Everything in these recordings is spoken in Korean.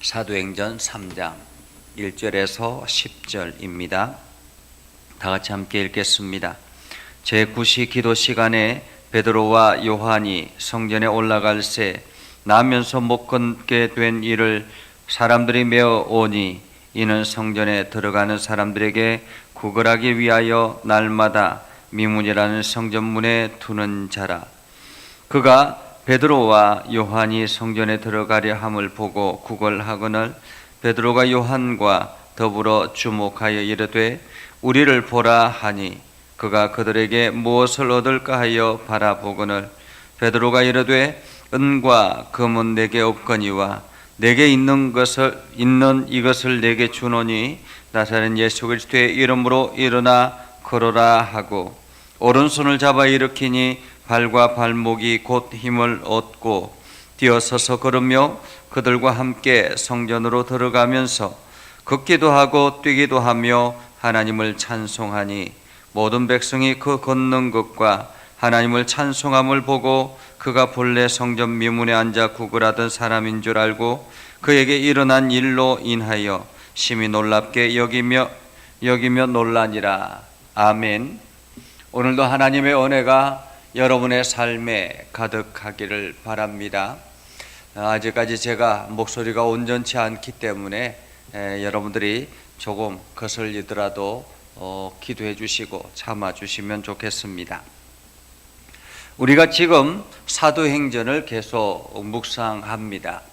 사도행전 3장 1절에서 10절입니다. 다 같이 함께 읽겠습니다. 제9시 기도 시간에 베드로와 요한이 성전에 올라갈새 나면서 못 걷게 된 이를 사람들이 메어 오니 이는 성전에 들어가는 사람들에게 구걸하기 위하여 날마다 미문이라는 성전문에 두는 자라. 그가 베드로와 요한이 성전에 들어가려 함을 보고 구걸하거늘 베드로가 요한과 더불어 주목하여 이르되 우리를 보라 하니 그가 그들에게 무엇을 얻을까 하여 바라보거늘 베드로가 이르되 은과 금은 내게 없거니와 내게 있는 이것을 내게 주노니 나사렛 예수 그리스도의 이름으로 일어나 걸어라 하고 오른손을 잡아 일으키니 발과 발목이 곧 힘을 얻고 뛰어서서 걸으며 그들과 함께 성전으로 들어가면서 걷기도 하고 뛰기도 하며 하나님을 찬송하니 모든 백성이 그 걷는 것과 하나님을 찬송함을 보고 그가 본래 성전 미문에 앉아 구걸하던 사람인 줄 알고 그에게 일어난 일로 인하여 심히 놀랍게 여기며 놀라니라. 아멘. 오늘도 하나님의 은혜가 여러분의 삶에 가득하기를 바랍니다. 아직까지 제가 목소리가 온전치 않기 때문에 여러분들이 조금 거슬리더라도 기도해 주시고 참아 주시면 좋겠습니다. 우리가 지금 사도행전을 계속 묵상합니다.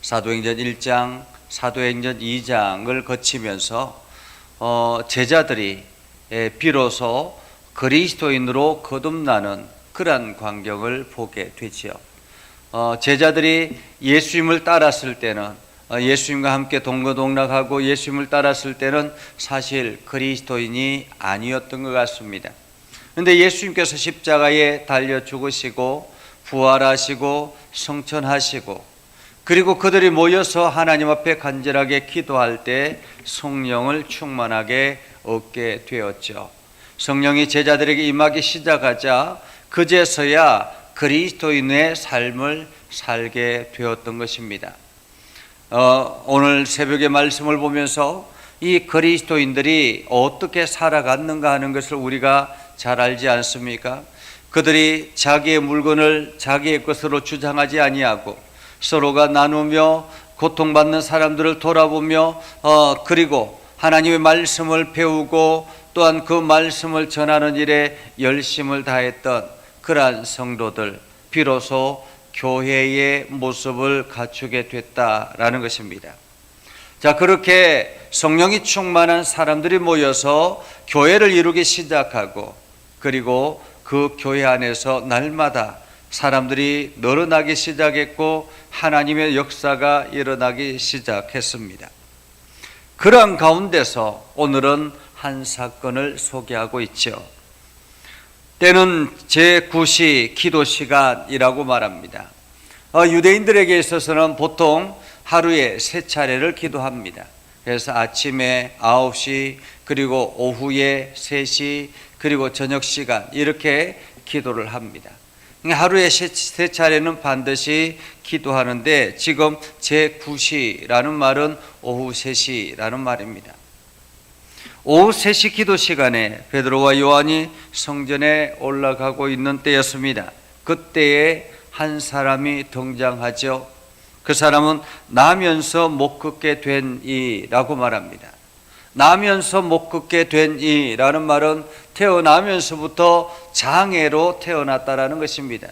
사도행전 1장, 사도행전 2장을 거치면서 제자들이 비로소 그리스도인으로 거듭나는 그러한 광경을 보게 되지요. 제자들이 예수님을 따랐을 때는 예수님과 함께 동거동락하고 예수님을 따랐을 때는 사실 그리스도인이 아니었던 것 같습니다. 그런데 예수님께서 십자가에 달려 죽으시고 부활하시고 성천하시고 그리고 그들이 모여서 하나님 앞에 간절하게 기도할 때 성령을 충만하게 얻게 되었죠. 성령이 제자들에게 임하기 시작하자 그제서야 그리스도인의 삶을 살게 되었던 것입니다. 오늘 새벽의 말씀을 보면서 이 그리스도인들이 어떻게 살아갔는가 하는 것을 우리가 잘 알지 않습니까? 그들이 자기의 물건을 자기의 것으로 주장하지 아니하고 서로가 나누며 고통받는 사람들을 돌아보며 그리고 하나님의 말씀을 배우고 또한 그 말씀을 전하는 일에 열심을 다했던 그러한 성도들, 비로소 교회의 모습을 갖추게 됐다라는 것입니다. 자, 그렇게 성령이 충만한 사람들이 모여서 교회를 이루기 시작하고 그리고 그 교회 안에서 날마다 사람들이 늘어나기 시작했고 하나님의 역사가 일어나기 시작했습니다. 그러한 가운데서 오늘은 한 사건을 소개하고 있죠. 때는 제9시 기도 시간이라고 말합니다. 유대인들에게 있어서는 보통 하루에 3차례를 기도합니다. 그래서 아침에 9시 그리고 오후에 3시 그리고 저녁 시간 이렇게 기도를 합니다. 하루에 3차례는 반드시 기도하는데 지금 제9시라는 말은 오후 3시라는 말입니다. 오후 3시 기도 시간에 베드로와 요한이 성전에 올라가고 있는 때였습니다. 그때에 한 사람이 등장하죠. 그 사람은 나면서 못 걷게 된 이라고 말합니다. 나면서 못 걷게 된 이라는 말은 태어나면서부터 장애로 태어났다라는 것입니다.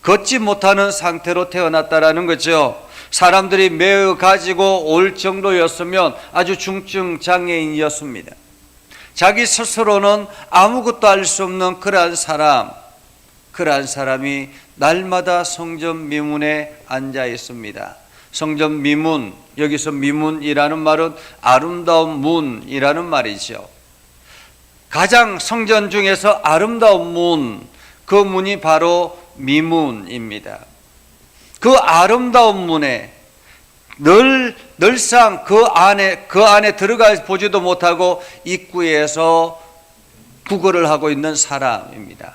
걷지 못하는 상태로 태어났다라는 거죠. 사람들이 매어 가지고 올 정도였으면 아주 중증 장애인이었습니다. 자기 스스로는 아무것도 알 수 없는 그러한 사람이 날마다 성전 미문에 앉아 있습니다. 성전 미문, 여기서 미문이라는 말은 아름다운 문이라는 말이죠. 가장 성전 중에서 아름다운 문, 그 문이 바로 미문입니다. 그 아름다운 문에 늘상 그 안에 들어가 보지도 못하고 입구에서 구걸을 하고 있는 사람입니다.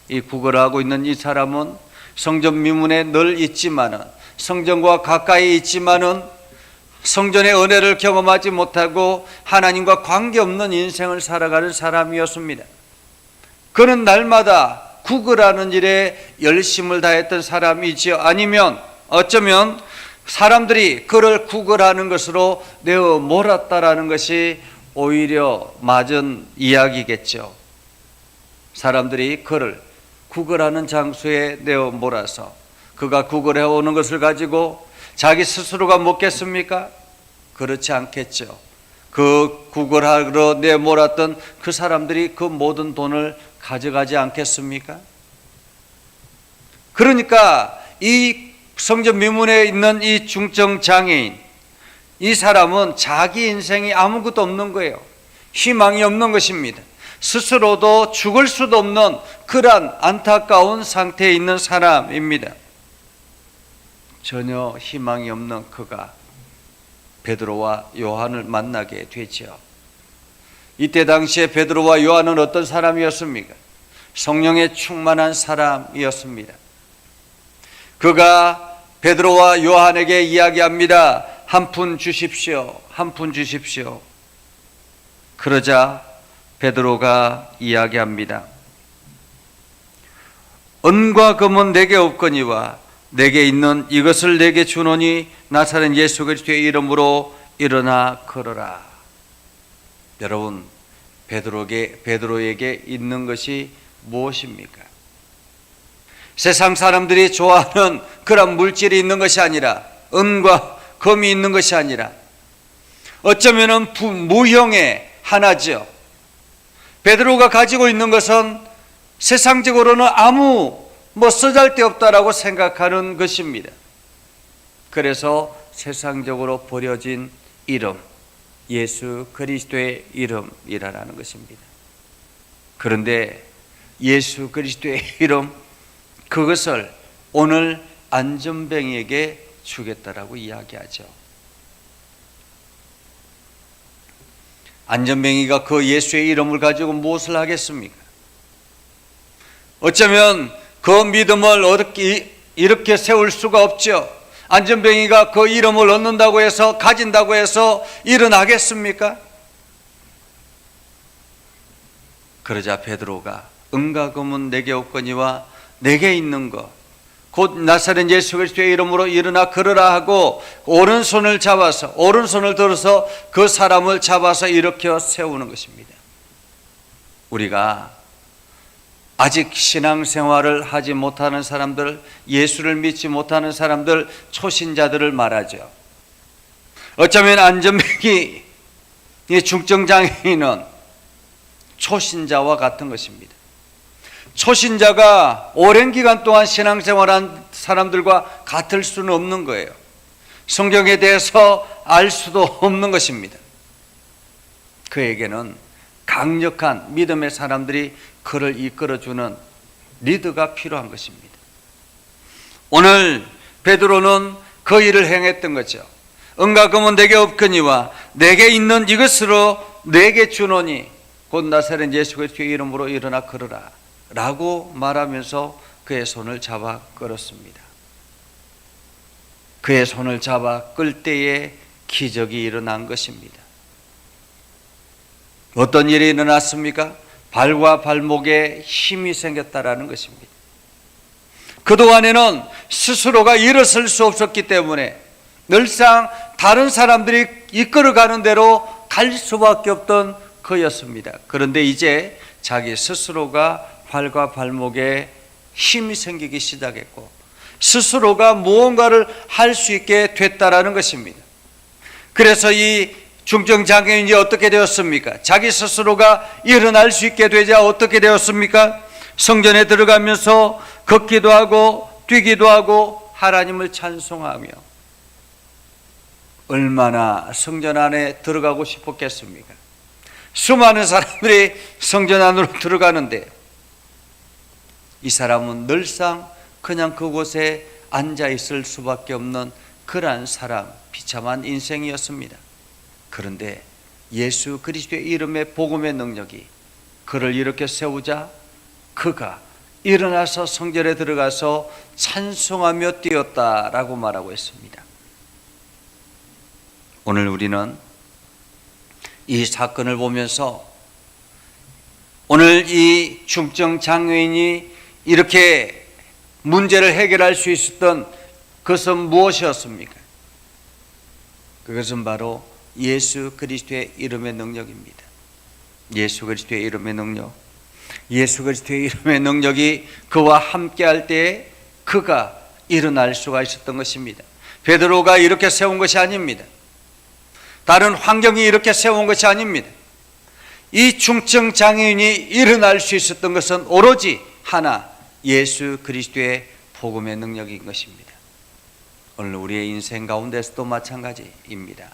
이 구걸을 하고 있는 이 사람은 성전 미문에 늘 있지만은 성전과 가까이 있지만은 성전의 은혜를 경험하지 못하고 하나님과 관계없는 인생을 살아가는 사람이었습니다. 그는 날마다 구걸하는 일에 열심을 다했던 사람이지요. 아니면 어쩌면 사람들이 그를 구걸하는 것으로 내어 몰았다라는 것이 오히려 맞은 이야기겠죠. 사람들이 그를 구걸하는 장소에 내어 몰아서 그가 구걸해 오는 것을 가지고 자기 스스로가 먹겠습니까? 그렇지 않겠죠. 그 구걸하러 내몰았던 그 사람들이 그 모든 돈을 가져가지 않겠습니까? 그러니까 이 성전 미문에 있는 이 중증 장애인, 이 사람은 자기 인생이 아무것도 없는 거예요. 희망이 없는 것입니다. 스스로도 죽을 수도 없는 그러한 안타까운 상태에 있는 사람입니다. 전혀 희망이 없는 그가 베드로와 요한을 만나게 되죠. 이때 당시에 베드로와 요한은 어떤 사람이었습니까? 성령에 충만한 사람이었습니다. 그가 베드로와 요한에게 이야기합니다. 한 푼 주십시오. 한 푼 주십시오. 그러자 베드로가 이야기합니다. 은과 금은 내게 없거니와 내게 있는 이것을 내게 주노니 나사렛 예수 그리스도의 이름으로 일어나 걸어라. 여러분, 베드로에게 있는 것이 무엇입니까? 세상 사람들이 좋아하는 그런 물질이 있는 것이 아니라, 은과 금이 있는 것이 아니라, 어쩌면 무형의 하나죠. 베드로가 가지고 있는 것은 세상적으로는 아무 쓰잘데없다라고 생각하는 것입니다. 그래서 세상적으로 버려진 이름, 예수 그리스도의 이름이라는 것입니다. 그런데 예수 그리스도의 이름, 그것을 오늘 안전뱅이에게 주겠다라고 이야기하죠. 안전뱅이가 그 예수의 이름을 가지고 무엇을 하겠습니까? 어쩌면 그 믿음을 이렇게 세울 수가 없죠. 안전뱅이가 그 이름을 얻는다고 해서, 가진다고 해서 일어나겠습니까? 그러자 베드로가 은과 금은 내게 없거니와 내게 있는 것, 곧 나사렛 예수 그리스도의 이름으로 일어나 걸으라 하고 오른손을 들어서 그 사람을 잡아서 일으켜 세우는 것입니다. 우리가 아직 신앙생활을 하지 못하는 사람들, 예수를 믿지 못하는 사람들, 초신자들을 말하죠. 어쩌면 안전뱅이, 이 중증장애인은 초신자와 같은 것입니다. 초신자가 오랜 기간 동안 신앙생활한 사람들과 같을 수는 없는 거예요. 성경에 대해서 알 수도 없는 것입니다. 그에게는 강력한 믿음의 사람들이 그를 이끌어주는 리더가 필요한 것입니다. 오늘 베드로는 그 일을 행했던 거죠. 은과 금은 내게 없거니와 내게 있는 이것으로 내게 주노니 곧 나사렛 예수 그리스도의 이름으로 일어나 걸으라 라고 말하면서 그의 손을 잡아 끌었습니다. 그의 손을 잡아 끌 때에 기적이 일어난 것입니다. 어떤 일이 일어났습니까? 발과 발목에 힘이 생겼다라는 것입니다. 그동안에는 스스로가 일어설 수 없었기 때문에 늘상 다른 사람들이 이끌어가는 대로 갈 수밖에 없던 그였습니다. 그런데 이제 자기 스스로가 발과 발목에 힘이 생기기 시작했고 스스로가 무언가를 할 수 있게 됐다라는 것입니다. 그래서 이 중증장애인이 어떻게 되었습니까? 자기 스스로가 일어날 수 있게 되자 어떻게 되었습니까? 성전에 들어가면서 걷기도 하고 뛰기도 하고 하나님을 찬송하며 얼마나 성전 안에 들어가고 싶었겠습니까? 수많은 사람들이 성전 안으로 들어가는데 이 사람은 늘상 그냥 그곳에 앉아 있을 수밖에 없는 그러한 사람, 비참한 인생이었습니다. 그런데 예수 그리스도의 이름의 복음의 능력이 그를 이렇게 세우자 그가 일어나서 성전에 들어가서 찬송하며 뛰었다라고 말하고 있습니다. 오늘 우리는 이 사건을 보면서 오늘 이 중증 장애인이 이렇게 문제를 해결할 수 있었던 그것은 무엇이었습니까? 그것은 바로 예수 그리스도의 이름의 능력입니다. 예수 그리스도의 이름의 능력. 예수 그리스도의 이름의 능력이 그와 함께할 때에 그가 일어날 수가 있었던 것입니다. 베드로가 이렇게 세운 것이 아닙니다. 다른 환경이 이렇게 세운 것이 아닙니다. 이 중증 장애인이 일어날 수 있었던 것은 오로지 하나, 예수 그리스도의 복음의 능력인 것입니다. 오늘 우리의 인생 가운데서도 마찬가지입니다.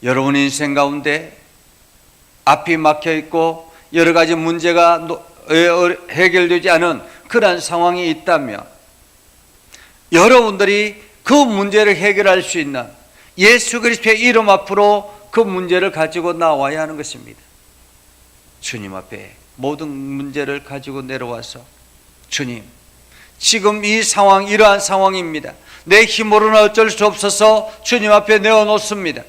여러분 인생 가운데 앞이 막혀 있고 여러 가지 문제가 해결되지 않은 그러한 상황이 있다면 여러분들이 그 문제를 해결할 수 있는 예수 그리스도의 이름 앞으로 그 문제를 가지고 나와야 하는 것입니다. 주님 앞에 모든 문제를 가지고 내려와서 주님, 지금 이 상황 이러한 상황입니다. 내 힘으로는 어쩔 수 없어서 주님 앞에 내어놓습니다.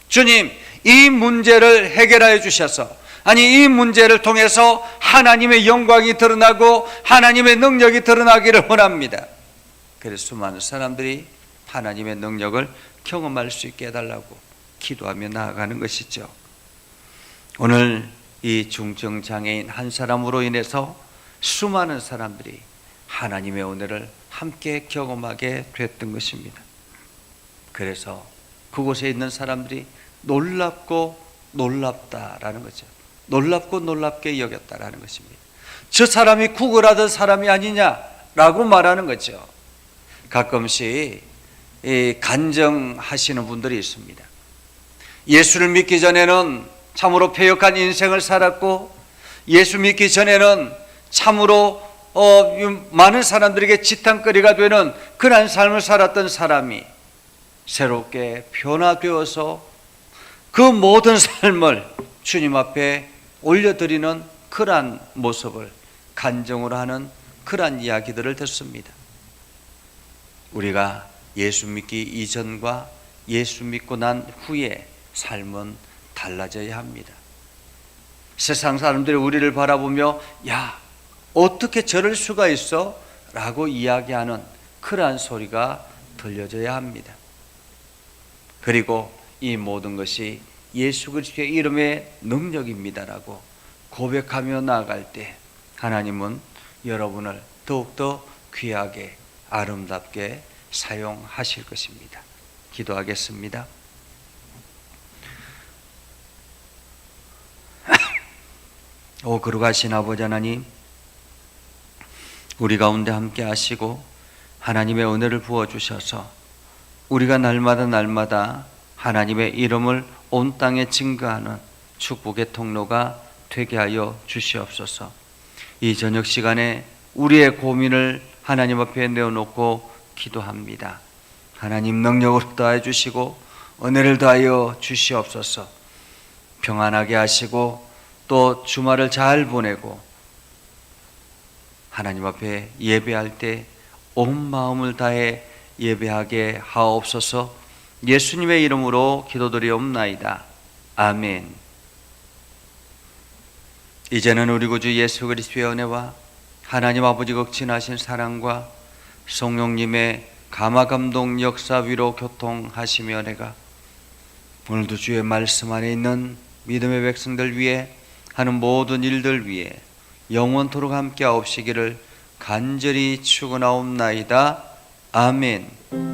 주님, 이 문제를 해결하여 주셔서, 아니 이 문제를 통해서 하나님의 영광이 드러나고 하나님의 능력이 드러나기를 원합니다. 그래서 수많은 사람들이 하나님의 능력을 경험할 수 있게 해달라고 기도하며 나아가는 것이죠. 오늘 이 중증장애인 한 사람으로 인해서 수많은 사람들이 하나님의 은혜를 함께 경험하게 됐던 것입니다. 그래서 그곳에 있는 사람들이 놀랍고 놀랍다라는 거죠. 놀랍고 놀랍게 여겼다라는 것입니다. 저 사람이 구걸하던 사람이 아니냐라고 말하는 거죠. 가끔씩 간증하시는 분들이 있습니다. 예수를 믿기 전에는 참으로 패역한 인생을 살았고 예수 믿기 전에는 참으로 많은 사람들에게 지탄거리가 되는 그러한 삶을 살았던 사람이 새롭게 변화되어서 그 모든 삶을 주님 앞에 올려드리는 그러한 모습을 간증으로 하는 그러한 이야기들을 듣습니다. 우리가 예수 믿기 이전과 예수 믿고 난 후에 삶은 달라져야 합니다. 세상 사람들이 우리를 바라보며 야, 어떻게 저럴 수가 있어? 라고 이야기하는 그러한 소리가 들려져야 합니다. 그리고 이 모든 것이 예수 그리스도의 이름의 능력입니다라고 고백하며 나아갈 때 하나님은 여러분을 더욱더 귀하게 아름답게 사용하실 것입니다. 기도하겠습니다. 오 거룩하신 아버지 하나님, 우리 가운데 함께 하시고 하나님의 은혜를 부어주셔서 우리가 날마다 하나님의 이름을 온 땅에 증거하는 축복의 통로가 되게 하여 주시옵소서. 이 저녁 시간에 우리의 고민을 하나님 앞에 내어놓고 기도합니다. 하나님 능력을 더해 주시고 은혜를 더하여 주시옵소서. 평안하게 하시고 또 주말을 잘 보내고 하나님 앞에 예배할 때 온 마음을 다해 예배하게 하옵소서. 예수님의 이름으로 기도드리옵나이다. 아멘. 이제는 우리 구주 예수 그리스도의 은혜와 하나님 아버지 극진하신 사랑과 성령님의 감화감동 역사 위로 교통하시며 은혜가 오늘도 주의 말씀 안에 있는 믿음의 백성들 위해 하는 모든 일들 위해 영원토록 함께 하옵시기를 간절히 축원하옵나이다. 아멘.